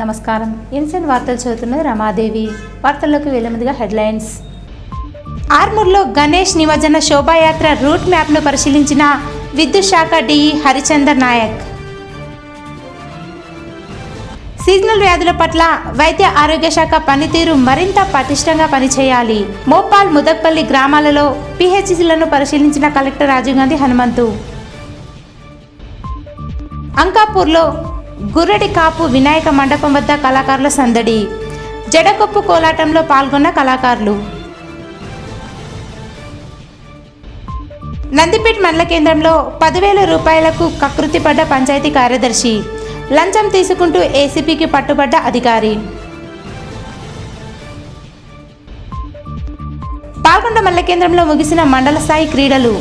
నమస్కారం. ఇన్సెన్ వార్తలు చదువుతున్నది రమాదేవి. వార్తల్లోకి వెళ్లే ముందుగా హెడ్లైన్స్. ఆర్మూర్లో గణేష్ నిమజ్జన శోభాయాత్ర రూట్ మ్యాప్ను పరిశీలించిన విద్యుత్ శాఖ డిఈ హరిచందర్ నాయక్. సీజనల్ వ్యాధుల పట్ల వైద్య ఆరోగ్య శాఖ పనితీరు మరింత పటిష్టంగా పనిచేయాలి. మోపాల్ ముదక్పల్లి గ్రామాలలో పిహెచ్సిలను పరిశీలించిన కలెక్టర్ రాజీవ్ గాంధీ హనుమంతు. అంకాపూర్లో గుర్రెడి కాపు వినాయక మండపం వద్ద కళాకారుల సందడి. జడకొప్పు కోలాటంలో పాల్గొన్న కళాకారులు. నందిపేట్ మండల కేంద్రంలో 10,000 రూపాయలకు కకృతి పడ్డ పంచాయతీ కార్యదర్శి. లంచం తీసుకుంటూ ఏసీపీకి పట్టుబడ్డ అధికారి. పాల్గొండ మండల కేంద్రంలో ముగిసిన మండల స్థాయి క్రీడలు.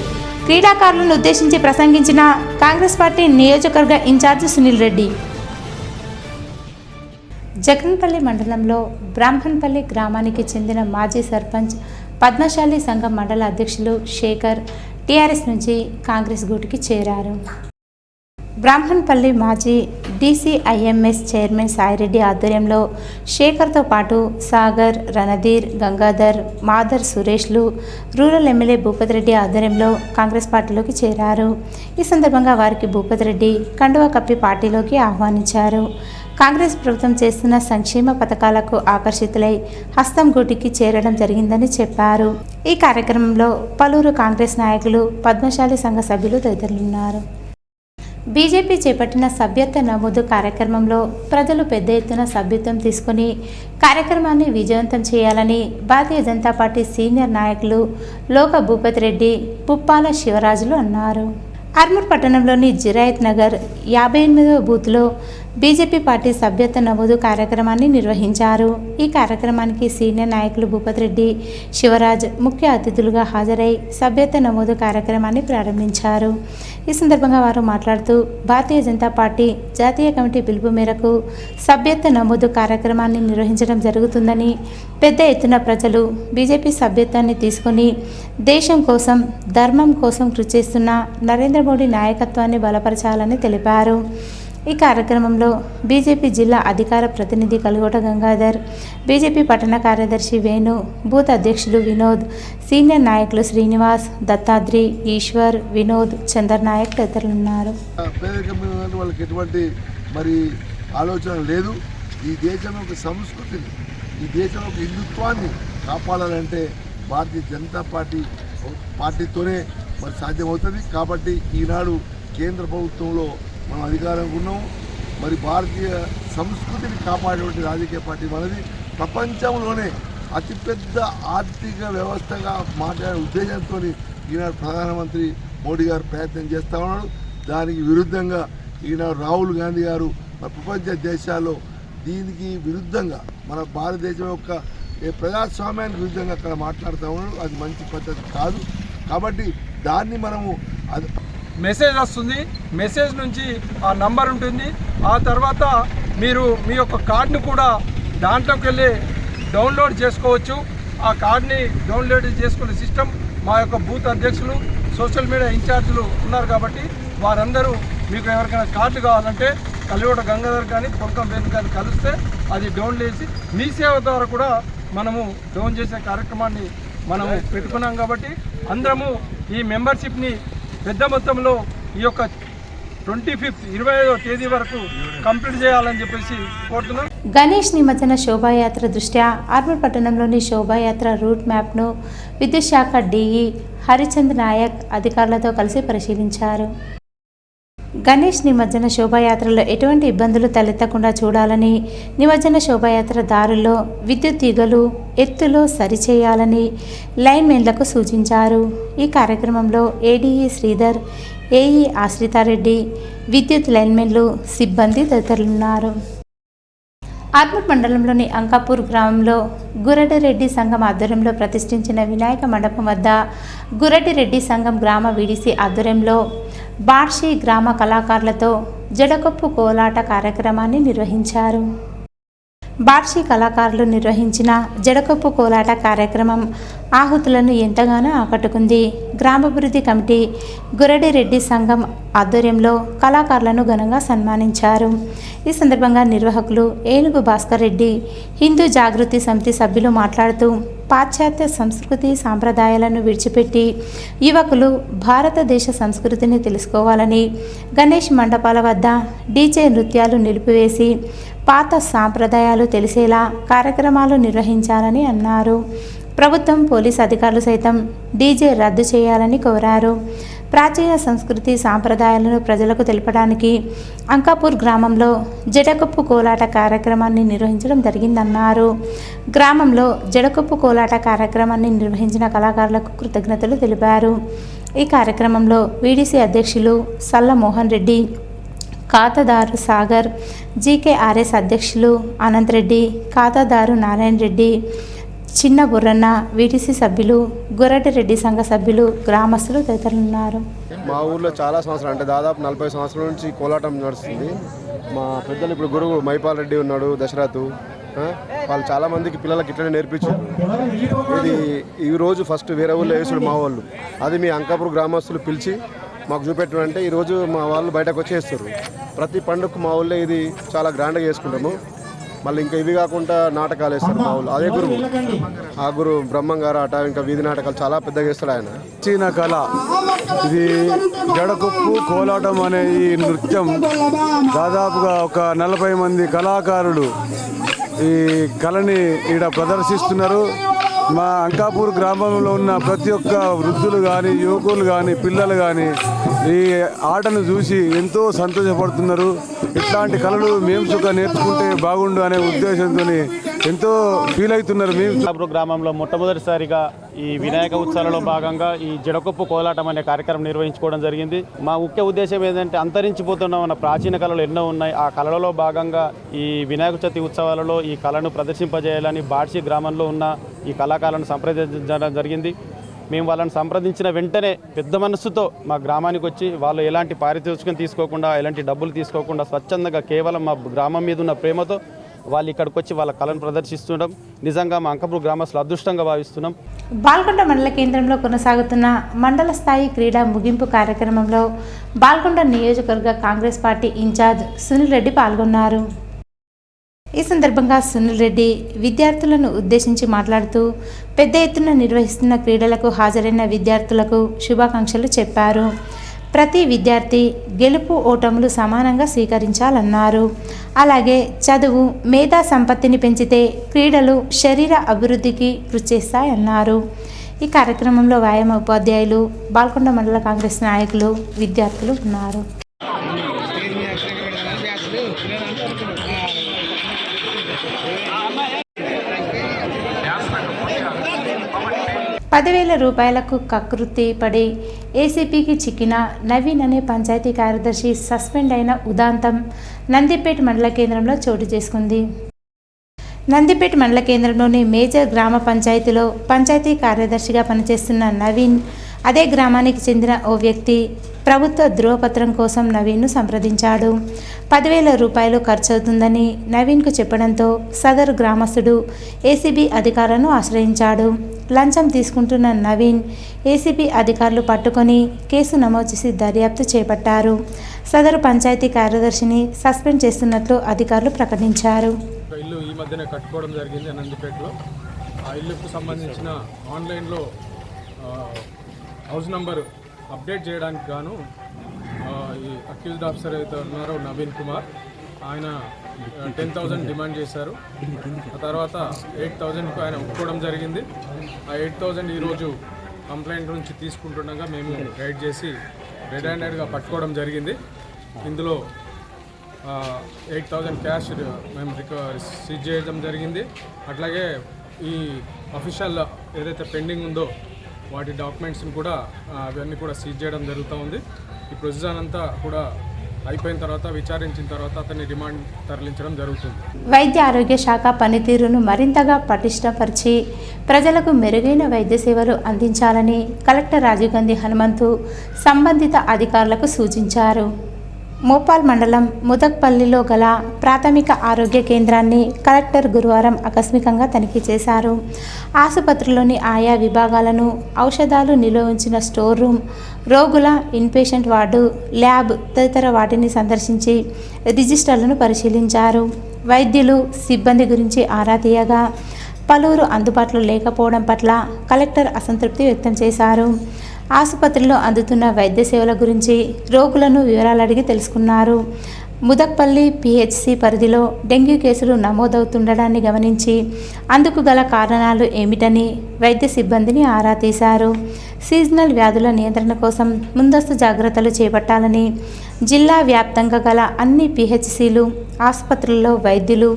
క్రీడాకారులను ఉద్దేశించి ప్రసంగించిన కాంగ్రెస్ పార్టీ నియోజకవర్గ ఇన్ఛార్జి సునీల్ రెడ్డి. జగన్పల్లి మండలంలో బ్రాహ్మణపల్లి గ్రామానికి చెందిన మాజీ సర్పంచ్ పద్మశాలి సంఘం మండల అధ్యక్షులు శేఖర్ టీఆర్ఎస్ నుంచి కాంగ్రెస్ గూటికి చేరారు. బ్రాహ్మణపల్లి మాజీ డీసీఐఎంఎస్ చైర్మన్ సాయిరెడ్డి ఆధ్వర్యంలో శేఖర్తో పాటు సాగర్, రణధీర్, గంగాధర్, మాధర్ సురేష్లు రూరల్ ఎమ్మెల్యే భూపతి రెడ్డి ఆధ్వర్యంలో కాంగ్రెస్ పార్టీలోకి చేరారు. ఈ సందర్భంగా వారికి భూపతి రెడ్డి కండువా కప్పి పార్టీలోకి ఆహ్వానించారు. కాంగ్రెస్ ప్రభుత్వం చేస్తున్న సంక్షేమ పథకాలకు ఆకర్షితులై హస్తం గూటికి చేరడం జరిగిందని చెప్పారు. ఈ కార్యక్రమంలో పలువురు కాంగ్రెస్ నాయకులు, పద్మశాలి సంఘ సభ్యులు తదితరులున్నారు. బీజేపీ చేపట్టిన సభ్యత్వ నమోదు కార్యక్రమంలో ప్రజలు పెద్ద ఎత్తున సభ్యత్వం తీసుకుని కార్యక్రమాన్ని విజయవంతం చేయాలని భారతీయ జనతా పార్టీ సీనియర్ నాయకులు లోక భూపతి రెడ్డి, పుప్పాల శివరాజులు అన్నారు. ఆర్మూర్ పట్టణంలోని జిరాయత్ నగర్ 58వ బూత్లో బీజేపీ పార్టీ సభ్యత్వ నమోదు కార్యక్రమాన్ని నిర్వహించారు. ఈ కార్యక్రమానికి సీనియర్ నాయకులు భూపతి రెడ్డి, శివరాజ్ ముఖ్య అతిథులుగా హాజరై సభ్యత్వ నమోదు కార్యక్రమాన్ని ప్రారంభించారు. ఈ సందర్భంగా వారు మాట్లాడుతూ భారతీయ జనతా పార్టీ జాతీయ కమిటీ పిలుపు మేరకు సభ్యత్వ నమోదు కార్యక్రమాన్ని నిర్వహించడం జరుగుతుందని, పెద్ద ఎత్తున ప్రజలు బీజేపీ సభ్యత్వాన్ని తీసుకుని దేశం కోసం, ధర్మం కోసం కృషి చేస్తున్న నరేంద్ర మోడీ నాయకత్వాన్ని బలపరచాలని తెలిపారు. ఈ కార్యక్రమంలో బీజేపీ జిల్లా అధికార ప్రతినిధి కలుగోట గంగాధర్, బీజేపీ పట్టణ కార్యదర్శి వేణు, బూత్ అధ్యక్షులు వినోద్, సీనియర్ నాయకులు శ్రీనివాస్, దత్తాద్రి, ఈశ్వర్, వినోద్, చంద్రనాయక్ తదితరులున్నారు. వాళ్ళకి ఎటువంటి మరి ఆలోచన లేదు. ఈ దేశంలో ఒక సంస్కృతిని, ఈ దేశంలో ఒక హిందుత్వాన్ని కాపాడాలంటే భారతీయ జనతా పార్టీతోనే మరి సాధ్యమవుతుంది. కాబట్టి ఈనాడు కేంద్ర ప్రభుత్వంలో మనం అధికారంగా ఉన్నాము. మరి భారతీయ సంస్కృతిని కాపాడేటువంటి రాజకీయ పార్టీ మనది. ప్రపంచంలోనే అతిపెద్ద ఆర్థిక వ్యవస్థగా మాట్లాడే ఉద్దేశంతో ఈనాడు ప్రధానమంత్రి మోడీ గారు ప్రయత్నం చేస్తూ ఉన్నాడు. దానికి విరుద్ధంగా ఈనాడు రాహుల్ గాంధీ గారు ప్రపంచ దేశాల్లో దీనికి విరుద్ధంగా మన భారతదేశం యొక్క ప్రజాస్వామ్యానికి విరుద్ధంగా అక్కడ మాట్లాడుతూ ఉన్నాడు. అది మంచి పద్ధతి కాదు. కాబట్టి దాన్ని మనము మెసేజ్ వస్తుంది, మెసేజ్ నుంచి ఆ నంబర్ ఉంటుంది. ఆ తర్వాత మీరు మీ యొక్క కార్డును కూడా దాంట్లోకి వెళ్ళి డౌన్లోడ్ చేసుకోవచ్చు. ఆ కార్డుని డౌన్లోడ్ చేసుకునే సిస్టమ్ మా యొక్క బూత్ అధ్యక్షులు, సోషల్ మీడియా ఇన్ఛార్జీలు ఉన్నారు. కాబట్టి వారందరూ మీకు ఎవరికైనా కార్డు కావాలంటే కలిగోట గంగాధర్ కానీ పొంకం వేణు కానీ కలిస్తే అది డౌన్ చేసి మీ సేవ ద్వారా కూడా మనము డౌన్ చేసే కార్యక్రమాన్ని మనము పెట్టుకున్నాం. కాబట్టి అందరము ఈ మెంబర్షిప్ని పెద్ద మొత్తంలో ఈ యొక్క 25వ తేదీ వరకు కంప్లీట్ చేయాలని చెప్పేసి కోరుతున్నాం. గణేష్ నిమజ్జన శోభాయాత్ర దృష్ట్యా ఆర్మూర్ పట్టణంలోని శోభాయాత్ర రూట్ మ్యాప్ను విద్యుత్ శాఖ డిఈ హరిచందర్ నాయక్ అధికారులతో కలిసి పరిశీలించారు. గణేష్ నిమజ్జన శోభాయాత్రలో ఎటువంటి ఇబ్బందులు తలెత్తకుండా చూడాలని, నిమజ్జన శోభాయాత్ర దారుల్లో విద్యుత్ తీగలు ఎత్తులో సరిచేయాలని లైన్మెన్లకు సూచించారు. ఈ కార్యక్రమంలో ఏడీఈ శ్రీధర్, ఏఈ ఆశ్రితారెడ్డి, విద్యుత్ లైన్మెన్లు, సిబ్బంది తదితరులున్నారు. ఆర్మూర్ మండలంలోని అంకాపూర్ గ్రామంలో గుర్రెడ్డి సంఘం ఆధ్వర్యంలో ప్రతిష్ఠించిన వినాయక మండపం వద్ద గుర్రెడ్డి సంఘం గ్రామ వీడీసీ ఆధ్వర్యంలో బార్షి గ్రామ కళాకారులతో జడకొప్పు కోలాట కార్యక్రమాన్ని నిర్వహించారు. బార్షి కళాకారులు నిర్వహించిన జడకొప్పు కోలాట కార్యక్రమం ఆహుతులను ఎంతగానో ఆకట్టుకుంది. గ్రామాభివృద్ధి కమిటీ గురడిరెడ్డి సంఘం ఆధ్వర్యంలో కళాకారులను ఘనంగా సన్మానించారు. ఈ సందర్భంగా నిర్వాహకులు ఏనుగు భాస్కర్ రెడ్డి, హిందూ జాగృతి సమితి సభ్యులు మాట్లాడుతూ పాశ్చాత్య సంస్కృతి సాంప్రదాయాలను విడిచిపెట్టి యువకులు భారతదేశ సంస్కృతిని తెలుసుకోవాలని, గణేష్ మండపాల వద్ద డీజే నృత్యాలు నిలిపివేసి పాత సాంప్రదాయాలు తెలిసేలా కార్యక్రమాలు నిర్వహించాలని అన్నారు. ప్రభుత్వం, పోలీస్ అధికారులు సైతం డీజే రద్దు చేయాలని కోరారు. ప్రాచీన సంస్కృతి సాంప్రదాయాలను ప్రజలకు తెలపడానికి అంకాపూర్ గ్రామంలో జడకొప్పు కోలాట కార్యక్రమాన్ని నిర్వహించడం జరిగిందన్నారు. గ్రామంలో జడకొప్పు కోలాట కార్యక్రమాన్ని నిర్వహించిన కళాకారులకు కృతజ్ఞతలు తెలిపారు. ఈ కార్యక్రమంలో వీడీసీ అధ్యక్షులు సల్ల మోహన్ రెడ్డి, ఖాతాదారు సాగర్, జీకేఆర్ఎస్ అధ్యక్షులు అనంత్ రెడ్డి, ఖాతాదారు నారాయణ రెడ్డి, చిన్న బుర్రన్న, వీటీసీ సభ్యులు, గురటిరెడ్డి సంఘ సభ్యులు, గ్రామస్తులు తదితరులున్నారు. మా ఊర్లో చాలా సంవత్సరాలు అంటే దాదాపు 40 సంవత్సరాల నుంచి కోలాటం నడుస్తుంది. మా పెద్దలు ఇప్పుడు గురువు మైపాల్ రెడ్డి ఉన్నాడు, దశరథు, వాళ్ళు చాలామందికి పిల్లలకి ఇట్లనే నేర్పించారు. ఇది ఈరోజు ఫస్ట్ వేరే ఊళ్ళో వేసుడు మా వాళ్ళు, అది మీ అంకాపూర్ గ్రామస్తులు పిలిచి మాకు చూపెట్టమంటే ఈరోజు మా వాళ్ళు బయటకు వచ్చేస్తారు. ప్రతి పండుగకు మా ఊళ్ళో ఇది చాలా గ్రాండ్గా చేసుకుంటాము. మళ్ళీ ఇంకా ఇవి కాకుండా నాటకాలు వేస్తారు మా ఊళ్ళో. అదే గురువు, ఆ గురువు బ్రహ్మం గారు ఆట, ఇంకా వీధి నాటకాలు చాలా పెద్దగా వేస్తాడు ఆయన. చీన కళ ఇది జడకొప్పు కోలాటం అనే ఈ నృత్యం దాదాపుగా ఒక 40 మంది కళాకారులు ఈ కళని ఈడ ప్రదర్శిస్తున్నారు. మా అంకాపూర్ గ్రామంలో ఉన్న ప్రతి ఒక్క వృద్ధులు కానీ, యువకులు కానీ, పిల్లలు కానీ ఈ ఆటను చూసి ఎంతో సంతోషపడుతున్నారు. ఇట్లాంటి కళలు మేము సుఖ నేర్చుకుంటే బాగుండు అనే ఉద్దేశంతో ఎంతో ఫీల్ అవుతున్నారు. అంకాపూర్ గ్రామంలో మొట్టమొదటిసారిగా ఈ వినాయక ఉత్సవాలలో భాగంగా ఈ జడకొప్పు కోలాటం అనే కార్యక్రమం నిర్వహించుకోవడం జరిగింది. మా ముఖ్య ఉద్దేశం ఏంటంటే అంతరించిపోతున్న మన ప్రాచీన కళలు ఎన్నో ఉన్నాయి. ఆ కళలలో భాగంగా ఈ వినాయక చవితి ఉత్సవాలలో ఈ కళను ప్రదర్శింపజేయాలని బార్షి గ్రామంలో ఉన్న ఈ కళాకారులను సంప్రదించడం జరిగింది. మేము వాళ్ళని సంప్రదించిన వెంటనే పెద్ద మనస్సుతో మా గ్రామానికి వచ్చి వాళ్ళు ఎలాంటి పారితోషికం తీసుకోకుండా, ఎలాంటి డబ్బులు తీసుకోకుండా స్వచ్ఛందంగా కేవలం మా గ్రామం మీద ఉన్న ప్రేమతో వాళ్ళు ఇక్కడికి వచ్చి వాళ్ళ కళను ప్రదర్శిస్తుండడం నిజంగా మా అంకాపూర్ గ్రామస్తులు అదృష్టంగా భావిస్తున్నాం. బాల్కొండ మండల కేంద్రంలో కొనసాగుతున్న మండల స్థాయి క్రీడా ముగింపు కార్యక్రమంలో బాల్కొండ నియోజకవర్గ కాంగ్రెస్ పార్టీ ఇన్ఛార్జ్ సునీల్ రెడ్డి పాల్గొన్నారు. ఈ సందర్భంగా సునీల్ రెడ్డి విద్యార్థులను ఉద్దేశించి మాట్లాడుతూ పెద్ద ఎత్తున నిర్వహిస్తున్న క్రీడలకు హాజరైన విద్యార్థులకు శుభాకాంక్షలు చెప్పారు. ప్రతి విద్యార్థి గెలుపు ఓటములు సమానంగా స్వీకరించాలన్నారు. అలాగే చదువు, మేధా సంపత్తిని పెంచితే క్రీడలు శరీర అభివృద్ధికి కృషి చేస్తాయన్నారు. ఈ కార్యక్రమంలో వ్యాయామ ఉపాధ్యాయులు, బాల్కొండ మండల కాంగ్రెస్ నాయకులు, విద్యార్థులు ఉన్నారు. 10,000 రూపాయలకు కకృతి పడి ఏసీపీకి చిక్కిన నవీన్ అనే పంచాయతీ కార్యదర్శి సస్పెండ్ అయిన ఉదాంతం నందిపేట మండల కేంద్రంలో చోటు చేసుకుంది. నందిపేట మండల కేంద్రంలోని మేజర్ గ్రామ పంచాయతీలో పంచాయతీ కార్యదర్శిగా పనిచేస్తున్న నవీన్ అదే గ్రామానికి చెందిన ఓ వ్యక్తి ప్రభుత్వ ధృవపత్రం కోసం నవీన్ను సంప్రదించాడు. 10,000 రూపాయలు ఖర్చవుతుందని నవీన్కు చెప్పడంతో సదరు గ్రామస్తుడు ఏసీబీ అధికారులను ఆశ్రయించాడు. లంచం తీసుకుంటున్న నవీన్ ఏసీబీ అధికారులు పట్టుకొని కేసు నమోదు చేసి దర్యాప్తు చేపట్టారు. సదరు పంచాయతీ కార్యదర్శిని సస్పెండ్ చేస్తున్నట్లు అధికారులు ప్రకటించారు. ఇల్లు ఈ మధ్యనే కట్టుకోవడం జరిగింది నందిపేటలో. ఆ ఇల్లుకు సంబంధించిన ఆన్లైన్లో హౌస్ నంబర్ అప్డేట్ చేయడానికి గాను ఈ అక్యూజ్డ్ ఆఫీసర్ అయితే ఉన్నారో నవీన్ కుమార్, ఆయన 10,000 డిమాండ్ చేశారు. ఆ తర్వాత 8,000కు ఆయన ఒప్పుకోవడం జరిగింది. ఆ 8,000 ఈరోజు కంప్లైంట్ నుంచి తీసుకుంటుండగా మేము రైడ్ చేసి రెడ్ హ్యాండెడ్గా పట్టుకోవడం జరిగింది. ఇందులో 8,000 క్యాష్ మేము సీజ్ చేయడం జరిగింది. అట్లాగే ఈ అఫీషియల్ ఏదైతే పెండింగ్ ఉందో వాటి డాక్యుమెంట్స్ని కూడా అవన్నీ కూడా సీజ్ చేయడం జరుగుతూ ఉంది. ఈ ప్రొసీజర్ అంతా కూడా అయిపోయిన తర్వాత విచారించిన తర్వాత అతన్ని రిమాండ్ తరలించడం జరుగుతుంది. వైద్య ఆరోగ్య శాఖ పనితీరును మరింతగా పటిష్టపరిచి ప్రజలకు మెరుగైన వైద్య సేవలు అందించాలని కలెక్టర్ రాజీవ్ గాంధీ హనుమంతు సంబంధిత అధికారులకు సూచించారు. మోపాల్ మండలం ముదక్పల్లిలో గల ప్రాథమిక ఆరోగ్య కేంద్రాన్ని కలెక్టర్ గురువారం ఆకస్మికంగా తనిఖీ చేశారు. ఆసుపత్రిలోని ఆయా విభాగాలను, ఔషధాలు నిల్వ ఉంచిన స్టోర్ రూమ్, రోగుల ఇన్పేషెంట్ వార్డు, ల్యాబ్ తదితర వాటిని సందర్శించి రిజిస్టర్లను పరిశీలించారు. వైద్యులు, సిబ్బంది గురించి ఆరా తీయగా పలువురు అందుబాటులో లేకపోవడం పట్ల కలెక్టర్ అసంతృప్తి వ్యక్తం చేశారు. ఆసుపత్రిలో అందుతున్న వైద్య సేవల గురించి రోగులను వివరాలు అడిగి తెలుసుకున్నారు. ముదక్పల్లి పిహెచ్సి పరిధిలో డెంగ్యూ కేసులు నమోదవుతుండడాన్ని గమనించి అందుకు గల కారణాలు ఏమిటని వైద్య సిబ్బందిని ఆరా తీశారు. సీజనల్ వ్యాధుల నియంత్రణ కోసం ముందస్తు జాగ్రత్తలు చేపట్టాలని, జిల్లా వ్యాప్తంగా గల అన్ని పిహెచ్సిలు, ఆసుపత్రుల్లో వైద్యులు,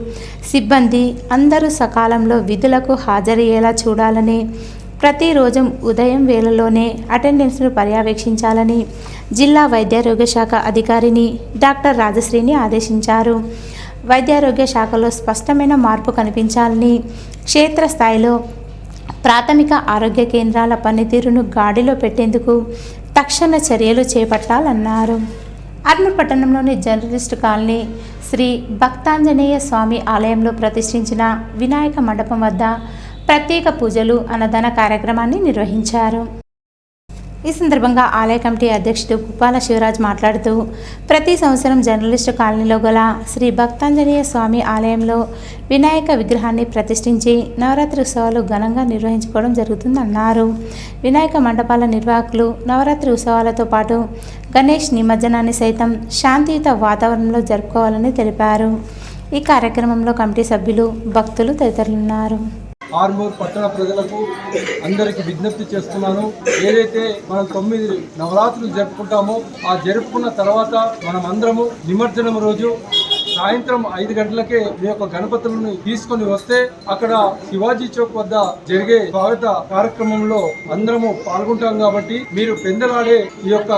సిబ్బంది అందరూ సకాలంలో విధులకు హాజరయ్యేలా చూడాలని, ప్రతిరోజు ఉదయం వేళల్లోనే అటెండెన్స్ను పర్యవేక్షించాలని జిల్లా వైద్యారోగ్య శాఖ అధికారిని డాక్టర్ రాజశ్రీని ఆదేశించారు. వైద్యారోగ్య శాఖలో స్పష్టమైన మార్పు కనిపించాలని, క్షేత్రస్థాయిలో ప్రాథమిక ఆరోగ్య కేంద్రాల పనితీరును గాడిలో పెట్టేందుకు తక్షణ చర్యలు చేపట్టాలన్నారు. ఆర్మూర్ పట్టణంలోని జర్నలిస్టు కాలనీ శ్రీ భక్తాంజనేయ స్వామి ఆలయంలో ప్రతిష్ఠించిన వినాయక మండపం వద్ద ప్రత్యేక పూజలు, అన్నదాన కార్యక్రమాన్ని నిర్వహించారు. ఈ సందర్భంగా ఆలయ కమిటీ అధ్యక్షుడు పుప్పాల శివరాజ్ మాట్లాడుతూ, ప్రతి సంవత్సరం జర్నలిస్టు కాలనీలో గల శ్రీ భక్తాంజనేయ స్వామి ఆలయంలో వినాయక విగ్రహాన్ని ప్రతిష్ఠించి నవరాత్రి ఉత్సవాలు ఘనంగా నిర్వహించుకోవడం జరుగుతుందన్నారు. వినాయక మండపాల నిర్వాహకులు నవరాత్రి ఉత్సవాలతో పాటు గణేష్ నిమజ్జనాన్ని సైతం శాంతియుత వాతావరణంలో జరుపుకోవాలని తెలిపారు. ఈ కార్యక్రమంలో కమిటీ సభ్యులు, భక్తులు తదితరులున్నారు. ఆర్మూర్ పట్టణ ప్రజలకు అందరికీ విజ్ఞప్తి చేస్తున్నాను. ఏదైతే మనం 9 నవరాత్రులు జరుపుకుంటామో ఆ జరుపుకున్న తర్వాత మనం అందరము నిమజ్జనం రోజు సాయంత్రం 5 గంటలకే మీ యొక్క గణపతులను తీసుకొని వస్తే అక్కడ శివాజీ చౌక్ వద్ద జరిగే స్వాగత కార్యక్రమంలో అందరము పాల్గొంటాం. కాబట్టి మీరు పెందలాడే ఈ యొక్క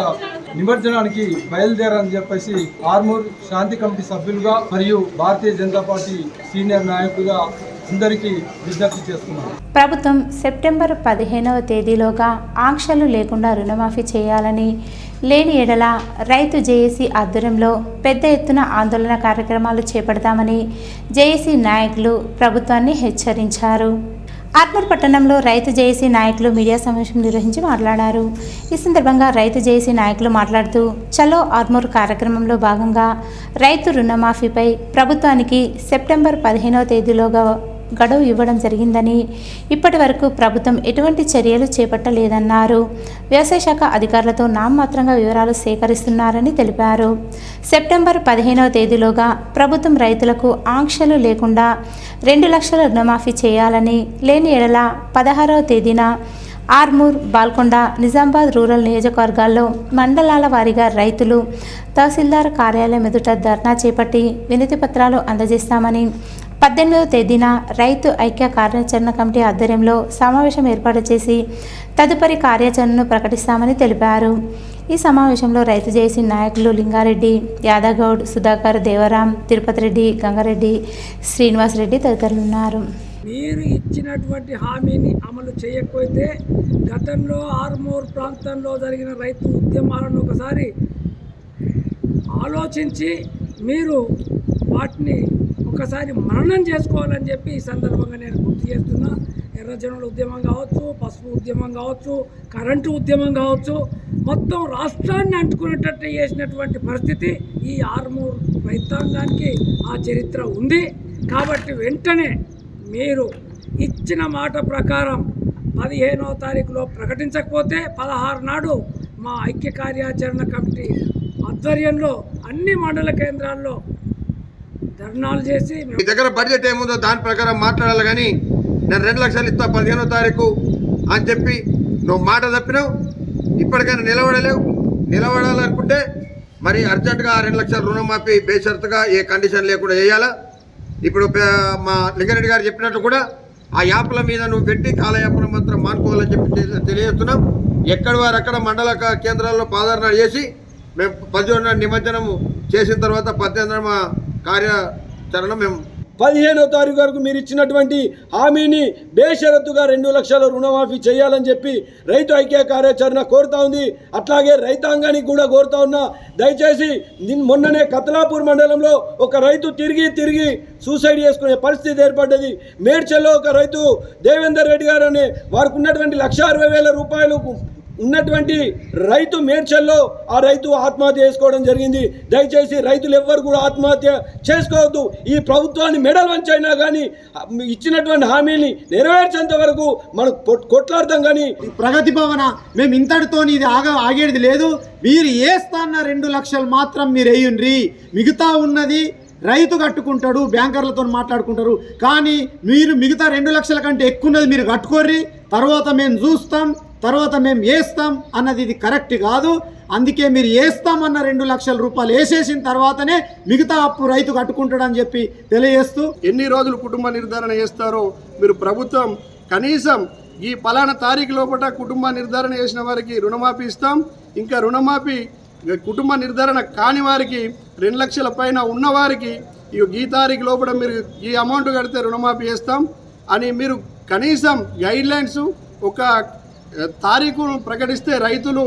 నిమజ్జనానికి బయలుదేరని చెప్పేసి ఆర్మూర్ శాంతి కమిటీ సభ్యులుగా మరియు భారతీయ జనతా పార్టీ సీనియర్ నాయకులుగా అందరికీ విజ్ఞప్తి చేస్తున్నాను. ప్రభుత్వం సెప్టెంబర్ 15వ తేదీలోగా ఆంక్షలు లేకుండా రుణమాఫీ చేయాలని, లేని ఎడల రైతు జేఏసీ ఆధ్వర్యంలో పెద్ద ఎత్తున ఆందోళన కార్యక్రమాలు చేపడతామని జేఏసీ నాయకులు ప్రభుత్వాన్ని హెచ్చరించారు. ఆర్మూర్ పట్టణంలో రైతు జేఏసీ నాయకులు మీడియా సమావేశం నిర్వహించి మాట్లాడారు. ఈ సందర్భంగా రైతు జేఏసీ నాయకులు మాట్లాడుతూ, చలో ఆర్మూర్ కార్యక్రమంలో భాగంగా రైతు రుణమాఫీపై ప్రభుత్వానికి సెప్టెంబర్ 15వ తేదీలోగా గడువు ఇవ్వడం జరిగిందని, ఇప్పటి వరకు ప్రభుత్వం ఎటువంటి చర్యలు చేపట్టలేదన్నారు. వ్యవసాయ శాఖ అధికారులతో నామమాత్రంగా వివరాలు సేకరిస్తున్నారని తెలిపారు. సెప్టెంబర్ 15వ తేదీలోగా ప్రభుత్వం రైతులకు ఆంక్షలు లేకుండా 2 లక్షల రుణమాఫీ చేయాలని, లేని ఎడల 16వ తేదీన ఆర్మూర్, బాల్కొండ, నిజామాబాద్ రూరల్ నియోజకవర్గాల్లో మండలాల వారీగా రైతులు తహసీల్దార్ కార్యాలయం ఎదుట ధర్నా చేపట్టి వినతి పత్రాలు అందజేస్తామని, 18వ తేదీన రైతు ఐక్య కార్యాచరణ కమిటీ ఆధ్వర్యంలో సమావేశం ఏర్పాటు చేసి తదుపరి కార్యాచరణను ప్రకటిస్తామని తెలిపారు. ఈ సమావేశంలో రైతు జేఏసీ నాయకులు లింగారెడ్డి, యాదగౌడ్, సుధాకర్, దేవరాం, తిరుపతి రెడ్డి, గంగారెడ్డి, శ్రీనివాస్ రెడ్డి తదితరులున్నారు. మీరు ఇచ్చినటువంటి హామీని అమలు చేయకపోతే గతంలో ఆర్మూర్ ప్రాంతంలో జరిగిన రైతు ఉద్యమాలను ఒకసారి ఆలోచించి మీరు వాటిని ఒకసారి మననం చేసుకోవాలని చెప్పి ఈ సందర్భంగా నేను గుర్తు చేస్తున్నా. ఎర్రజనుల ఉద్యమం కావచ్చు, పసుపు ఉద్యమం కావచ్చు, కరెంటు ఉద్యమం కావచ్చు, మొత్తం రాష్ట్రాన్ని అంటుకునేటట్టు చేసినటువంటి పరిస్థితి ఈ ఆర్మూర్ రైతాంగానికి ఆ చరిత్ర ఉంది. కాబట్టి వెంటనే మీరు ఇచ్చిన మాట ప్రకారం 15వ తారీఖులో ప్రకటించకపోతే 16 నాడు మా ఐక్య కార్యాచరణ కమిటీ ఆధ్వర్యంలో అన్ని మండల కేంద్రాల్లో ధర్నాలు చేసి మీ దగ్గర బడ్జెట్ ఏముందో దాని ప్రకారం మాట్లాడాలి. కానీ నేను 2 లక్షలు ఇస్తా 15వ తారీఖు అని చెప్పి నువ్వు మాట తప్పినావు. ఇప్పటికైనా నిలబడాలనుకుంటే మరి అర్జెంటుగా 2 లక్షల రుణమాఫీ బేషరతుగా ఏ కండిషన్ లేకుండా చేయాలా. ఇప్పుడు మా లింగారెడ్డి గారు చెప్పినట్టు కూడా ఆ యాప్ల మీద నువ్వు పెట్టి కాలయాపన మాత్రం మానుకోవాలని చెప్పి తెలియజేస్తున్నాం. ఎక్కడి వారు అక్కడ మండల కేంద్రాల్లో పాదరణ చేసి మేము 18 నిమజ్జనం చేసిన తర్వాత 18 కార్యాచరణ మేము 15వ తారీఖు వరకు మీరు ఇచ్చినటువంటి హామీని బేషరతుగా 2 లక్షల రుణమాఫీ చేయాలని చెప్పి రైతు ఐక్య కార్యాచరణ కోరుతా ఉంది. అట్లాగే రైతాంగానికి కూడా కోరుతా ఉన్నా, దయచేసి మొన్ననే కతలాపూర్ మండలంలో ఒక రైతు తిరిగి సూసైడ్ చేసుకునే పరిస్థితి ఏర్పడ్డది. మేడ్చల్లో ఒక రైతు దేవేందర్ రెడ్డి గారు అనే వారికి ఉన్నటువంటి 1,60,000 రూపాయలు ఉన్నటువంటి రైతు మేడ్చల్లో ఆ రైతు ఆత్మహత్య చేసుకోవడం జరిగింది. దయచేసి రైతులు ఎవ్వరు కూడా ఆత్మహత్య చేసుకోవద్దు. ఈ ప్రభుత్వాన్ని మెడల్ వంచైనా కానీ ఇచ్చినటువంటి హామీని నెరవేర్చేంత వరకు మనం కొట్లాడతాం. కానీ ప్రగతి భవన మేము ఇంతటితో ఇది ఆగేది లేదు. మీరు వేస్తాన్న 2 లక్షలు మాత్రం మీరు వేయండి, మిగతా ఉన్నది రైతు కట్టుకుంటాడు, బ్యాంకర్లతో మాట్లాడుకుంటారు. కానీ మీరు మిగతా 2 లక్షల కంటే ఎక్కువన్నది మీరు కట్టుకోర్రి, తర్వాత మేము చూస్తాం, తర్వాత మేము వేస్తాం అన్నది ఇది కరెక్ట్ కాదు. అందుకే మీరు వేస్తామన్న 2 లక్షల రూపాయలు వేసేసిన తర్వాతనే మిగతా అప్పు రైతు కట్టుకుంటాడని చెప్పి తెలియజేస్తూ, ఎన్ని రోజులు కుటుంబ నిర్ధారణ చేస్తారో మీరు ప్రభుత్వం కనీసం ఈ పలానా తారీఖు లోపల కుటుంబ నిర్ధారణ చేసిన వారికి రుణమాఫీ ఇస్తాం, ఇంకా రుణమాఫీ కుటుంబ నిర్ధారణ కాని వారికి 2 లక్షల పైన ఉన్నవారికి ఈ తారీఖు లోపల మీరు ఈ అమౌంట్ కడితే రుణమాఫీ చేస్తాం అని మీరు కనీసం గైడ్లైన్స్ ఒక తారీఖు ప్రకటిస్తే రైతులు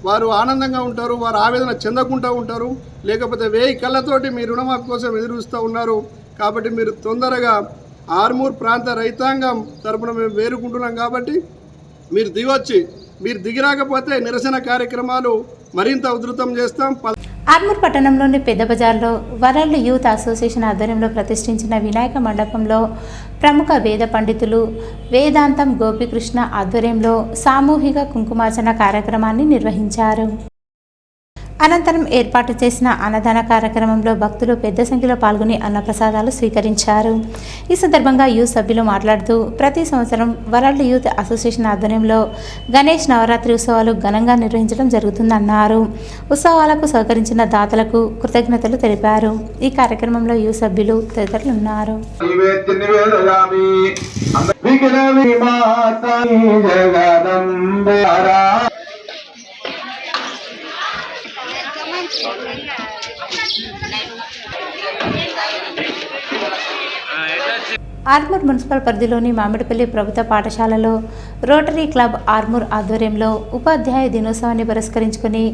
వారు ఆనందంగా ఉంటారు, వారు ఆవేదన చెందకుండా ఉంటారు. లేకపోతే 1000 కళ్ళతోటి మీ రుణమాఫీ కోసం ఎదురుస్తూ ఉన్నారు. కాబట్టి మీరు తొందరగా ఆర్మూర్ ప్రాంత రైతాంగం తరపున మేము వేరుకుంటున్నాం. కాబట్టి మీరు దిగొచ్చి, మీరు దిగిరాకపోతే నిరసన కార్యక్రమాలు మరింత ఉధృతం చేస్తాం. ఆర్మూర్ పట్టణంలోని పెద్ద బజార్లో వరల్డ్ యూత్ అసోసియేషన్ ఆధ్వర్యంలో ప్రతిష్ఠించిన వినాయక మండపంలో ప్రముఖ వేద పండితులు వేదాంతం గోపికృష్ణ ఆధ్వర్యంలో సామూహిక కుంకుమార్చన కార్యక్రమాన్ని నిర్వహించారు. అనంతరం ఏర్పాటు చేసిన అన్నదాన కార్యక్రమంలో భక్తులు పెద్ద సంఖ్యలో పాల్గొని అన్నప్రసాదాలు స్వీకరించారు. ఈ సందర్భంగా యూత్ సభ్యులు మాట్లాడుతూ, ప్రతి సంవత్సరం వరల్డ్ యూత్ అసోసియేషన్ ఆధ్వర్యంలో గణేష్ నవరాత్రి ఉత్సవాలు ఘనంగా నిర్వహించడం జరుగుతుందన్నారు. ఉత్సవాలకు సహకరించిన దాతలకు కృతజ్ఞతలు తెలిపారు. ఈ కార్యక్రమంలో యూత్ సభ్యులు తదితరులు ఉన్నారు. ఆర్మూర్ మున్సిపల్ పరిధిలోని మామిడిపల్లి ప్రభుత్వ పాఠశాలలో రోటరీ క్లబ్ ఆర్మూర్ ఆధ్వర్యంలో ఉపాధ్యాయ దినోత్సవాన్ని పురస్కరించుకుని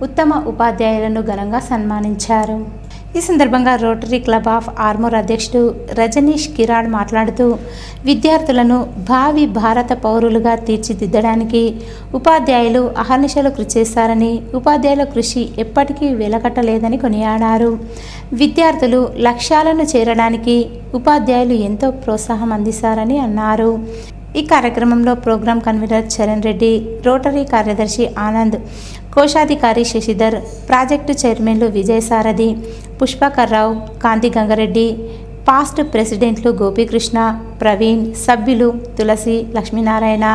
ఉత్తమ ఉపాధ్యాయులను ఘనంగా సన్మానించారు. ఈ సందర్భంగా రోటరీ క్లబ్ ఆఫ్ ఆర్మూర్ అధ్యక్షుడు రజనీష్ కిరాడ్ మాట్లాడుతూ, విద్యార్థులను భావి భారత పౌరులుగా తీర్చిదిద్దడానికి ఉపాధ్యాయులు అహర్నిశలు కృషి చేస్తారని, ఉపాధ్యాయుల కృషి ఎప్పటికీ వెలకట్టలేదని కొనియాడారు. విద్యార్థులు లక్ష్యాలను చేరడానికి ఉపాధ్యాయులు ఎంతో ప్రోత్సాహం అందిస్తారని అన్నారు. ఈ కార్యక్రమంలో programme convener Charan Reddy, rotary కార్యదర్శి ఆనంద్, కోశాధికారి శశిధర్, ప్రాజెక్టు చైర్మన్లు విజయసారథి, పుష్పకర్రావు, కాంతి గంగారెడ్డి, పాస్ట్ ప్రెసిడెంట్లు గోపీకృష్ణ, ప్రవీణ్, సభ్యులు తులసి, లక్ష్మీనారాయణ,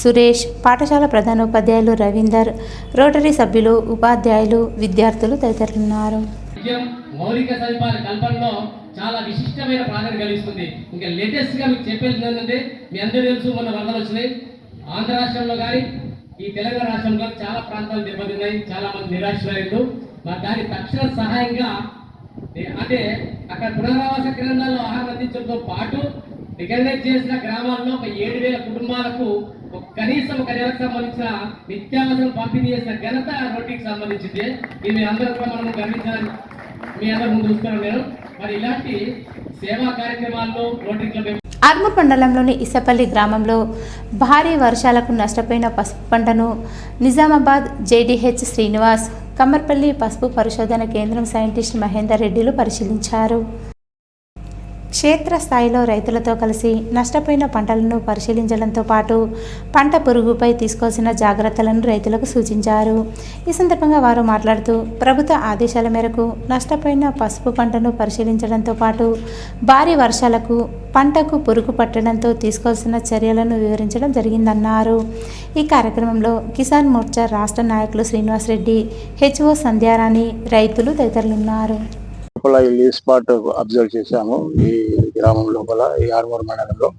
సురేష్, పాఠశాల ప్రధానోపాధ్యాయులు రవీందర్, రోటరీ సభ్యులు, ఉపాధ్యాయులు, విద్యార్థులు తదితరులున్నారు. మౌలిక సదుపాయాల కల్పనలో చాలా విశిష్టమైన ప్రాధాన్యత కలిగిస్తుంది. ఇంకా లేటెస్ట్గా మీకు చెప్పేది ఏంటంటే, మీ అందరూ తెలుసు, మొన్న వరదలు వచ్చినాయి. ఆంధ్ర రాష్ట్రంలో కానీ ఈ తెలంగాణ రాష్ట్రంలో చాలా ప్రాంతాలు దెబ్బతిన్నాయి, చాలా మంది నిరాశ్రయులు. మరి దాని తక్షణ సహాయంగా అంటే అక్కడ పునరావాస కేంద్రాల్లో ఆహారం అందించడంతో పాటు రికగ్నైజ్ చేసిన గ్రామాల్లో ఒక 7,000 కుటుంబాలకు కనీసం ఒక నెలకు సంబంధించిన నిత్యావసరం పంపిణీ చేసిన ఘనత రోటీకి సంబంధించింది. ఇది అందరూ కూడా మనం గమనించాలని మీ అందరూ ముందు చూస్తున్నాను నేను. మరి ఇలాంటి సేవా కార్యక్రమాల్లో రోటరీ క్లబ్ ఆర్మూర్ మండలంలోని ఇసపల్లి గ్రామంలో భారీ వర్షాలకు నష్టపోయిన పసుపు పంటను నిజామాబాద్ జేడీహెచ్ శ్రీనివాస్, కమ్మర్పల్లి పసుపు పరిశోధన కేంద్రం సైంటిస్ట్ మహేందర్ రెడ్డిలు పరిశీలించారు. క్షేత్రస్థాయిలో రైతులతో కలిసి నష్టపోయిన పంటలను పరిశీలించడంతో పాటు పంట పురుగుపై తీసుకోవాల్సిన జాగ్రత్తలను రైతులకు సూచించారు. ఈ సందర్భంగా వారు మాట్లాడుతూ, ప్రభుత్వ ఆదేశాల మేరకు నష్టపోయిన పసుపు పంటను పరిశీలించడంతో పాటు భారీ వర్షాలకు పంటకు పురుగు పట్టడంతో తీసుకోవాల్సిన చర్యలను వివరించడం జరిగిందన్నారు. ఈ కార్యక్రమంలో కిసాన్ మోర్చా రాష్ట్ర నాయకులు శ్రీనివాస్ రెడ్డి, హెచ్ఓ సంధ్యారాణి, రైతులు తదితరులున్నారు. లోపల ఈ లీవ్ స్పాట్ అబ్జర్వ్ చేశాము ఈ గ్రామం లోపల, ఈ ఆర్మూర్ మండలంలో.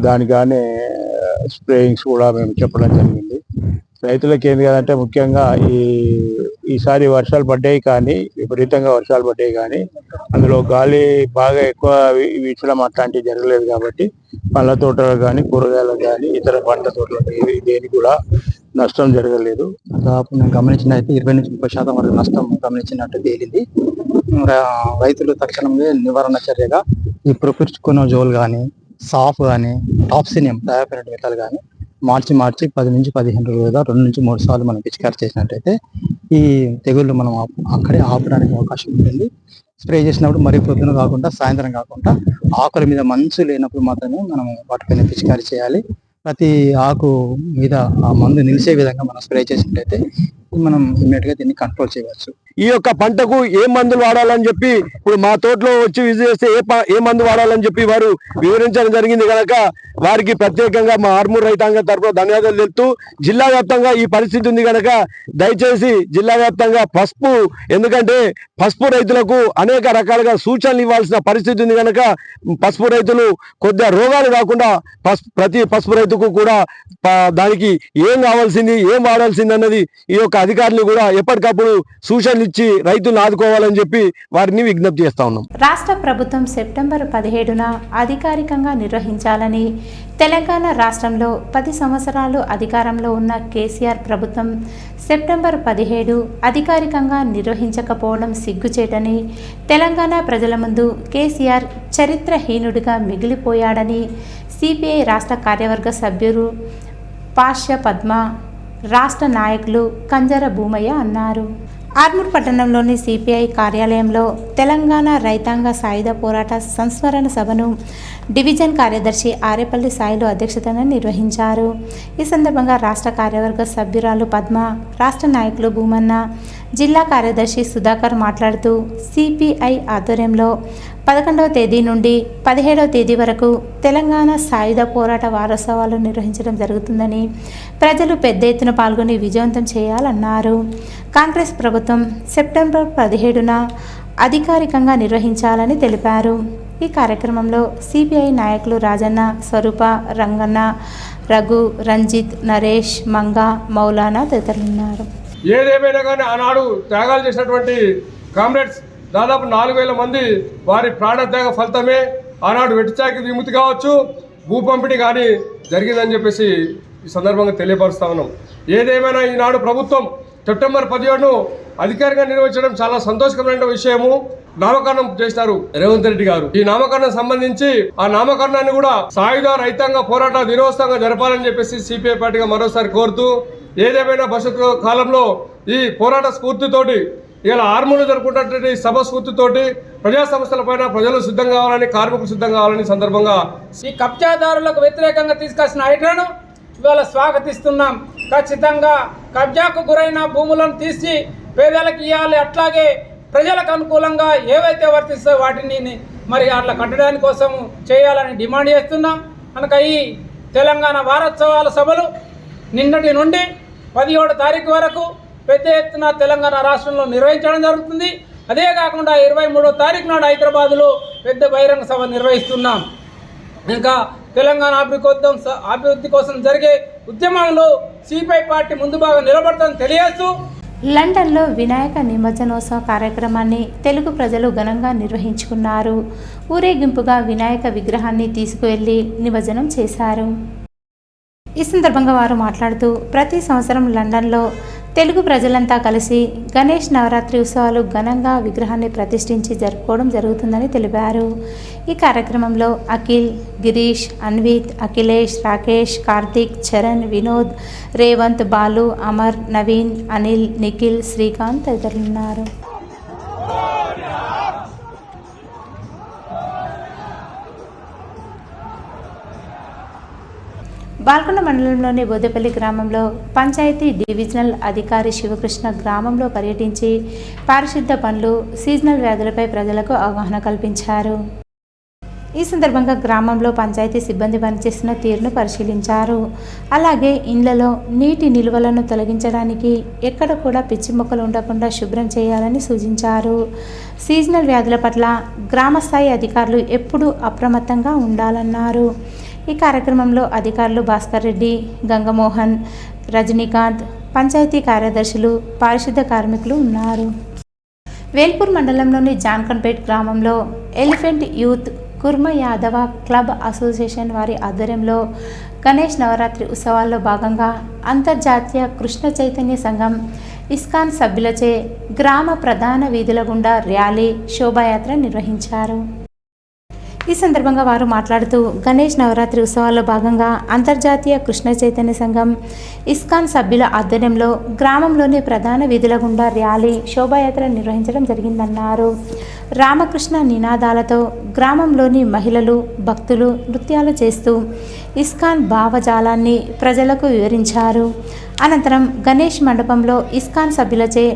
దానిగానే స్ప్రేయింగ్స్ కూడా మేము చెప్పడం జరిగింది. రైతులకి ఏంటి కదంటే, ముఖ్యంగా ఈ ఈసారి వర్షాలు పడ్డాయి కానీ విపరీతంగా వర్షాలు పడ్డాయి కానీ అందులో గాలి బాగా ఎక్కువ వీచడం అట్లాంటివి జరగలేదు కాబట్టి పళ్ళ తోటలు కానీ కూరగాయలు కానీ ఇతర పంట తోటలు దేనికి కూడా నష్టం జరగలేదు. దాదాపు నేను గమనించిన అయితే 20 నుంచి 30% వరకు నష్టం గమనించినట్టు తేలింది. రైతులు తక్షణమే నివారణ చర్యగా ఈ ప్రొపిర్చుకోనోజోల్ కానీ సాఫ్ కానీ టాప్సినియం డయాఫెనట్ మెటల్ కానీ మార్చి 10 నుంచి 15 రోజులుగా 2 నుంచి 3 సార్లు మనం పిచికారి చేసినట్టయితే ఈ తెగుళ్ళు మనం అక్కడే ఆపడానికి అవకాశం ఉంటుంది. స్ప్రే చేసినప్పుడు మరీ పొద్దున కాకుండా సాయంత్రం కాకుండా ఆకుల మీద మంచు లేనప్పుడు మాత్రమే మనం వాటిపైన పిచికారి చేయాలి. ప్రతి ఆకు మీద ఆ మందు నిలిచే విధంగా మనం స్ప్రే చేసినట్టయితే మనం ఇమ్మీడియట్ గా దీన్ని కంట్రోల్ చేయవచ్చు. ఈ యొక్క పంటకు ఏ మందులు వాడాలని చెప్పి ఇప్పుడు మా తోటలో వచ్చి విజిట్ చేస్తే ఏ మందు వాడాలని చెప్పి వారు వివరించడం జరిగింది కనుక వారికి ప్రత్యేకంగా మా ఆర్మూర్ రైతాంగం తరఫున ధన్యవాదాలు తెలుపుతూ, జిల్లా వ్యాప్తంగా ఈ పరిస్థితి ఉంది కనుక దయచేసి జిల్లా వ్యాప్తంగా పసుపు, ఎందుకంటే పసుపు రైతులకు అనేక రకాలుగా సూచనలు ఇవ్వాల్సిన పరిస్థితి ఉంది కనుక పసుపు రైతులు కొద్దిగా రోగాలు రాకుండా ప్రతి పసుపు రైతుకు కూడా దానికి ఏం కావాల్సింది ఏం వాడాల్సింది అన్నది ఈ యొక్క అధికారులు కూడా ఎప్పటికప్పుడు సూచనలు ఇచ్చి రైతులను ఆదుకోవాలని చెప్పి వారిని విజ్ఞప్తి చేస్తా ఉన్నాం. రాష్ట్ర ప్రభుత్వం సెప్టెంబర్ 17న అధికారికంగా నిర్వహించాలని తెలంగాణ రాష్ట్రంలో 10 సంవత్సరాలు అధికారంలో ఉన్న కేసీఆర్ ప్రభుత్వం సెప్టెంబర్ 17 అధికారికంగా నిర్వహించకపోవడం సిగ్గుచేటని, తెలంగాణ ప్రజల ముందు కేసీఆర్ చరిత్రహీనుడిగా మిగిలిపోయాడని సిపిఐ రాష్ట్ర కార్యవర్గ సభ్యులు పాష్య పద్మ, రాష్ట్ర నాయకులు కంజర భూమయ్య అన్నారు. ఆర్మూర్ పట్టణంలోని సిపిఐ కార్యాలయంలో తెలంగాణ రైతాంగ సాయుధ పోరాట సంస్మరణ సభను డివిజన్ కార్యదర్శి ఆరేపల్లి సాయిలు అధ్యక్షతన నిర్వహించారు. ఈ సందర్భంగా రాష్ట్ర కార్యవర్గ సభ్యురాలు పద్మ, రాష్ట్ర నాయకులు భూమన్న, జిల్లా కార్యదర్శి సుధాకర్ మాట్లాడుతూ సిపిఐ ఆధ్వర్యంలో 11వ తేదీ నుండి 17వ తేదీ వరకు తెలంగాణ సాయుధ పోరాట వారోత్సవాలు నిర్వహించడం జరుగుతుందని, ప్రజలు పెద్ద ఎత్తున పాల్గొని విజయవంతం చేయాలన్నారు. కాంగ్రెస్ ప్రభుత్వం సెప్టెంబర్ 17న అధికారికంగా నిర్వహించాలని తెలిపారు. ఈ కార్యక్రమంలో సిపిఐ నాయకులు రాజన్న, స్వరూప, రంగన్న, రఘు, రంజిత్, నరేష్, మంగ, మౌలానా తదితరులున్నారు. ఏదేమైనా కానీ ఆనాడు త్యాగాలు చేసినటువంటి కామ్రేడ్స్ దాదాపు 4000 మంది వారి ప్రాణత్యాగ ఫలితమే ఆనాడు వెట్టిచాకి విముక్తి కావచ్చు, భూ పంపిణీ కానీ జరిగిందని చెప్పేసి ఈ సందర్భంగా తెలియపరుస్తా ఉన్నాం. ఏదేమైనా ఈనాడు ప్రభుత్వం సెప్టెంబర్ 17ను అధికారికంగా నిర్వహించడం చాలా సంతోషకరమైన విషయము. నామకరణం చేశారు రేవంత్ రెడ్డి గారు. ఈ నామకరణం సంబంధించి ఆ నామకరణాన్ని కూడా సాయుధ రైతాంగ పోరాట దినోత్సవంగా జరపాలని చెప్పేసి సిపిఐ పార్టీగా మరోసారి కోరుతూ, ఏదేమైనా భవిష్యత్తు కాలంలో ఈ పోరాట స్ఫూర్తితోటి ఇలా ఆర్మూర్లో జరుపుకున్నటువంటి సభ స్ఫూర్తితోటి ప్రజా సమస్యలపైన ప్రజలు సిద్ధం కావాలని, కార్మికులు సిద్ధం కావాలని సందర్భంగా ఈ కబ్జాదారులకు వ్యతిరేకంగా తీసుకొచ్చిన ఐట్లను ఇవాళ స్వాగతిస్తున్నాం. ఖచ్చితంగా కబ్జాకు గురైన భూములను తీసి పేదలకు ఇవ్వాలి, అట్లాగే ప్రజలకు అనుకూలంగా ఏవైతే వర్తిస్తాయో వాటిని మరి అట్లా కట్టడానికి కోసం చేయాలని డిమాండ్ చేస్తున్నాం. కనుక ఈ తెలంగాణ వారోత్సవాల సభలు నిన్నటి నుండి 17వ తారీఖు వరకు పెద్ద ఎత్తున తెలంగాణ రాష్ట్రంలో నిర్వహించడం జరుగుతుంది. అదే కాకుండా 23వ తారీఖు నాడు హైదరాబాద్లో పెద్ద బహిరంగ సభ నిర్వహిస్తున్నాం. ఇంకా తెలంగాణ అభివృద్ధి కోసం జరిగే ఉద్యమంలో సిపిఐ పార్టీ ముందు బాగా నిలబడతామని తెలియజేస్తూ, లండన్లో వినాయక నిమజ్జనోత్సవ కార్యక్రమాన్ని తెలుగు ప్రజలు ఘనంగా నిర్వహించుకున్నారు. ఊరేగింపుగా వినాయక విగ్రహాన్ని తీసుకువెళ్లి నిమజ్జనం చేశారు. ఈ సందర్భంగా వారు మాట్లాడుతూ, ప్రతి సంవత్సరం లండన్లో తెలుగు ప్రజలంతా కలిసి గణేష్ నవరాత్రి ఉత్సవాలు ఘనంగా విగ్రహాన్ని ప్రతిష్ఠించి జరుపుకోవడం జరుగుతుందని తెలిపారు. ఈ కార్యక్రమంలో అఖిల్, గిరీష్, అన్విత్, అఖిలేష్, రాకేష్, కార్తిక్, చరణ్, వినోద్, రేవంత్, బాలు, అమర్, నవీన్, అనిల్, నిఖిల్, శ్రీకాంత్ తదితరులున్నారు. బాల్కొండ మండలంలోని బోదేపల్లి గ్రామంలో పంచాయతీ డివిజనల్ అధికారి శివకృష్ణ గ్రామంలో పర్యటించి పారిశుద్ధ పనులు, సీజనల్ వ్యాధులపై ప్రజలకు అవగాహన కల్పించారు. ఈ సందర్భంగా గ్రామంలో పంచాయతీ సిబ్బంది పనిచేస్తున్న తీరును పరిశీలించారు. అలాగే ఇండ్లలో నీటి నిల్వలను తొలగించడానికి ఎక్కడ కూడా పిచ్చి మొక్కలు ఉండకుండా శుభ్రం చేయాలని సూచించారు. సీజనల్ వ్యాధుల పట్ల గ్రామస్థాయి అధికారులు ఎప్పుడూ అప్రమత్తంగా ఉండాలన్నారు. ఈ కార్యక్రమంలో అధికారులు భాస్కర్ రెడ్డి, గంగమోహన్, రజనీకాంత్, పంచాయతీ కార్యదర్శులు, పారిశుద్ధ కార్మికులు ఉన్నారు. వేల్పూర్ మండలంలోని జాన్కన్పేట్ గ్రామంలో ఎలిఫెంట్ యూత్ కుర్మ యాదవ క్లబ్ అసోసియేషన్ వారి ఆధ్వర్యంలో గణేష్ నవరాత్రి ఉత్సవాల్లో భాగంగా అంతర్జాతీయ కృష్ణ చైతన్య సంఘం ఇస్కాన్ సభ్యులచే గ్రామ ప్రధాన వీధుల గుండా ర్యాలీ, శోభాయాత్ర నిర్వహించారు. ఈ సందర్భంగా వారు మాట్లాడుతూ గణేష్ నవరాత్రి ఉత్సవాల్లో భాగంగా అంతర్జాతీయ కృష్ణ చైతన్య సంఘం ఇస్కాన్ సభ్యుల ఆధ్వర్యంలో గ్రామంలోని ప్రధాన వీధుల గుండా ర్యాలీ, శోభాయాత్ర నిర్వహించడం జరిగిందన్నారు. రామకృష్ణ నినాదాలతో గ్రామంలోని మహిళలు, భక్తులు నృత్యాలు చేస్తూ ఇస్కాన్ భావజాలాన్ని ప్రజలకు వివరించారు. అనంతరం గణేష్ మండపంలో ఇస్కాన్ సభ్యులచే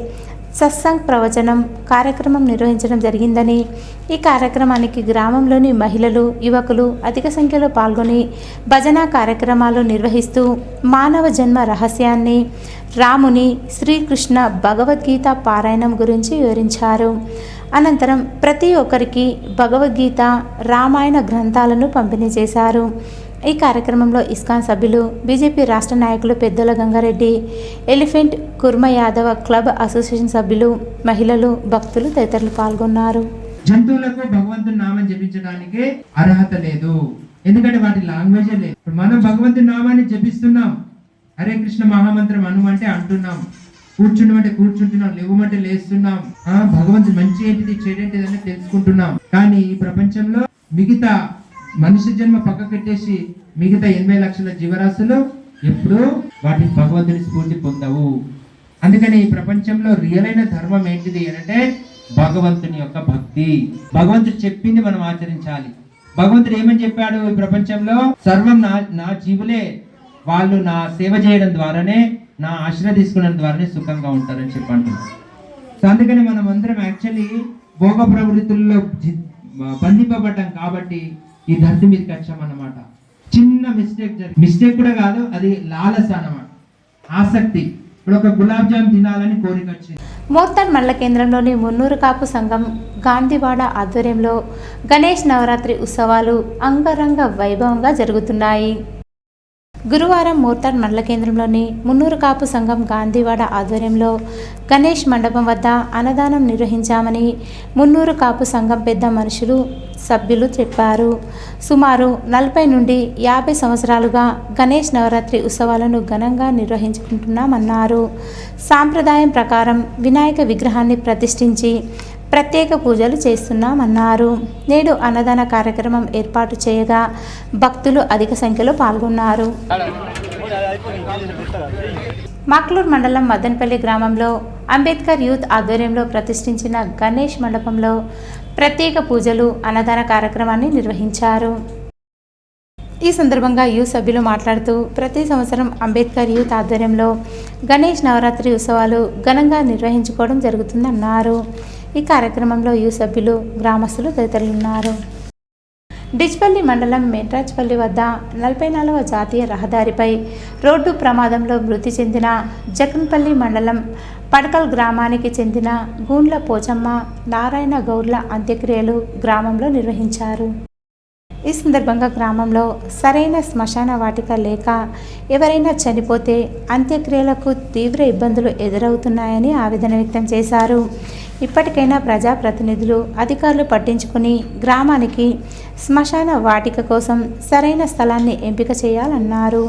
సత్సంగ్ ప్రవచనం కార్యక్రమం నిర్వహించడం జరిగిందని, ఈ కార్యక్రమానికి గ్రామంలోని మహిళలు, యువకులు అధిక సంఖ్యలో పాల్గొని భజన కార్యక్రమాలు నిర్వహిస్తూ మానవ జన్మ రహస్యాన్ని, రాముని, శ్రీకృష్ణ భగవద్గీత పారాయణం గురించి వివరించారు. అనంతరం ప్రతి ఒక్కరికి భగవద్గీత, రామాయణ గ్రంథాలను పంపిణీ చేశారు. ఈ కార్యక్రమంలో ఇస్కాన్ సభ్యులు, బీజేపీ రాష్ట్ర నాయకులు పెద్దల గంగారెడ్డి, ఎలిఫెంట్ కుర్మ యాదవ క్లబ్ అసోసియేషన్ సభ్యులు, మహిళలు, భక్తులు తదితరులు పాల్గొన్నారు. జంతువులకు భగవంతుని నామం జపించడానికి అర్హత లేదు, ఎందుకంటే వాటి లాంగ్వేజే లేదు. మనం భగవంతుని నామాన్ని జపిస్తున్నాం, హరే కృష్ణ మహామంత్రం అనుమంటే అంటున్నాం, కూర్చుండమంటే కూర్చుంటున్నాం, లేవమంటే లేస్తున్నాం, భగవంతుడు మంచి ఏంటిది చెడేంటిది అని తెలుసుకుంటున్నాం. కానీ ఈ ప్రపంచంలో మిగతా మనిషి జన్మ పక్కకెట్టేసి మిగతా 80 లక్షల జీవరాశులు ఎప్పుడూ వాటి భగవంతుని స్ఫూర్తి పొందవు. అందుకని ఈ ప్రపంచంలో రియల్ అయిన ధర్మం ఏంటిది అంటే భగవంతుని యొక్క భక్తి. భగవంతుడు చెప్పింది మనం ఆచరించాలి. భగవంతుడు ఏమని చెప్పాడు, ఈ ప్రపంచంలో సర్వం నా జీవులే, వాళ్ళు నా సేవ చేయడం ద్వారానే, నా ఆశ్రయ తీసుకోవడం ద్వారానే సుఖంగా ఉంటారని చెప్పంటున్నారు. సో అందుకని మనం అందరం యాక్చువల్లీ భోగ ప్రవృత్తుల్లో బంధింపబడ్డాం కాబట్టి ఈ ధర్తి మీదకి వచ్చామన్నమాట. చిన్న మిస్టేక్ కూడా కాదు, అది లాలస అన్నమాట, ఆసక్తి. ఇప్పుడు ఒక గులాబ్ జామ్ తినాలని కోరిక వచ్చింది. మోర్తాడ్ మండల కేంద్రంలోని మున్నూరు కాపు సంఘం గాంధీవాడ ఆధ్వర్యంలో గణేష్ నవరాత్రి ఉత్సవాలు అంగరంగ వైభవంగా జరుగుతున్నాయి. గురువారం మోర్తాడ్ మండల కేంద్రంలోని మున్నూరు కాపు సంఘం గాంధీవాడ ఆధ్వర్యంలో గణేష్ మండపం వద్ద అన్నదానం నిర్వహించామని మున్నూరు కాపు సంఘం పెద్ద మనుషులు, సభ్యులు చెప్పారు. సుమారు 40 నుండి 50 సంవత్సరాలుగా గణేష్ నవరాత్రి ఉత్సవాలను ఘనంగా నిర్వహించుకుంటున్నామన్నారు. సాంప్రదాయం ప్రకారం వినాయక విగ్రహాన్ని ప్రతిష్ఠించి ప్రత్యేక పూజలు చేస్తున్నామన్నారు. నేడు అన్నదాన కార్యక్రమం ఏర్పాటు చేయగా భక్తులు అధిక సంఖ్యలో పాల్గొన్నారు. మాక్లూర్ మండలం మదన్పల్లి గ్రామంలో అంబేద్కర్ యూత్ ఆధ్వర్యంలో ప్రతిష్ఠించిన గణేష్ మండపంలో ప్రత్యేక పూజలు, అన్నదాన కార్యక్రమాన్ని నిర్వహించారు. ఈ సందర్భంగా యూత్ సభ్యులు మాట్లాడుతూ ప్రతి సంవత్సరం అంబేద్కర్ యూత్ ఆధ్వర్యంలో గణేష్ నవరాత్రి ఉత్సవాలు ఘనంగా నిర్వహించుకోవడం జరుగుతుందన్నారు. ఈ కార్యక్రమంలో యూత్ సభ్యులు, గ్రామస్తులు తదితరులు ఉన్నారు. డిచ్పల్లి మండలం మేట్రాజ్పల్లి వద్ద 44వ జాతీయ రహదారిపై రోడ్డు ప్రమాదంలో మృతి చెందిన జక్రన్పల్లి మండలం పడకల్ గ్రామానికి చెందిన గూండ్ల పోచమ్మ, నారాయణ గౌడ్ల అంత్యక్రియలు గ్రామంలో నిర్వహించారు. ఈ సందర్భంగా గ్రామంలో సరైన శ్మశాన వాటిక లేక ఎవరైనా చనిపోతే అంత్యక్రియలకు తీవ్ర ఇబ్బందులు ఎదురవుతున్నాయని ఆవేదన వ్యక్తం చేశారు. ఇప్పటికైనా ప్రజాప్రతినిధులు, అధికారులు పట్టించుకుని గ్రామానికి శ్మశాన వాటిక కోసం సరైన స్థలాన్ని ఎంపిక చేయాలన్నారు.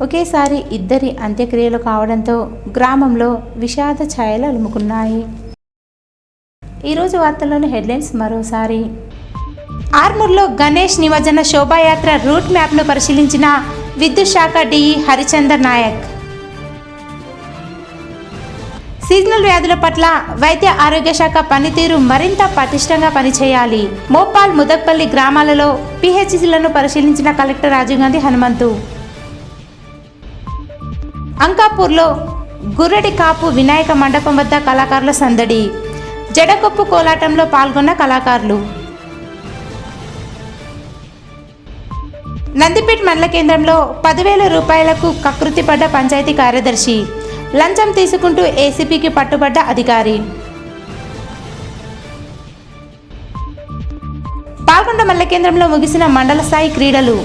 ఒకేసారి 2 అంత్యక్రియలు కావడంతో గ్రామంలో విషాద ఛాయలు అలుముకున్నాయి. ఈరోజు వార్తల్లోని హెడ్లైన్స్ మరోసారి. ఆర్మూర్లో గణేష్ నిమజ్జన శోభాయాత్ర రూట్ మ్యాప్ను పరిశీలించిన విద్యుత్ శాఖ డిఈ హరిచందర్ నాయక్. సీజనల్ వ్యాధుల పట్ల వైద్య ఆరోగ్య శాఖ పనితీరు మరింత పటిష్టంగా పనిచేయాలి. మోపాల్, ముదక్పల్లి గ్రామాలలో పిహెచ్సిలను పరిశీలించిన కలెక్టర్ రాజీవ్ గాంధీ హనుమంతు. అంకాపూర్లో గుర్రెడి కాపు వినాయక మండపం వద్ద కళాకారుల సందడి. జడకొప్పు కోలాటంలో పాల్గొన్న కళాకారులు. నందిపేట్ మండల కేంద్రంలో 10,000 రూపాయలకు కకృతిపడ్డ పంచాయతీ కార్యదర్శి. లంచం తీసుకుంటూ ఏసీపీకి పట్టుబడ్డ అధికారి. పాల్గొండ మండల కేంద్రంలో ముగిసిన మండల స్థాయి క్రీడలు.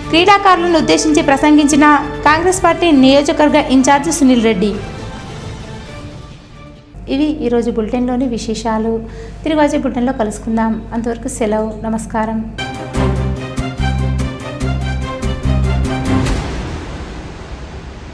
క్రీడాకారులను ఉద్దేశించి ప్రసంగించిన కాంగ్రెస్ పార్టీ నియోజకవర్గ ఇన్ఛార్జి సునీల్ రెడ్డి. ఇవి ఈరోజు బులెటిన్లోని విశేషాలు. తిరిగి వచ్చే బులెటిన్లో కలుసుకుందాం. అంతవరకు సెలవు. నమస్కారం.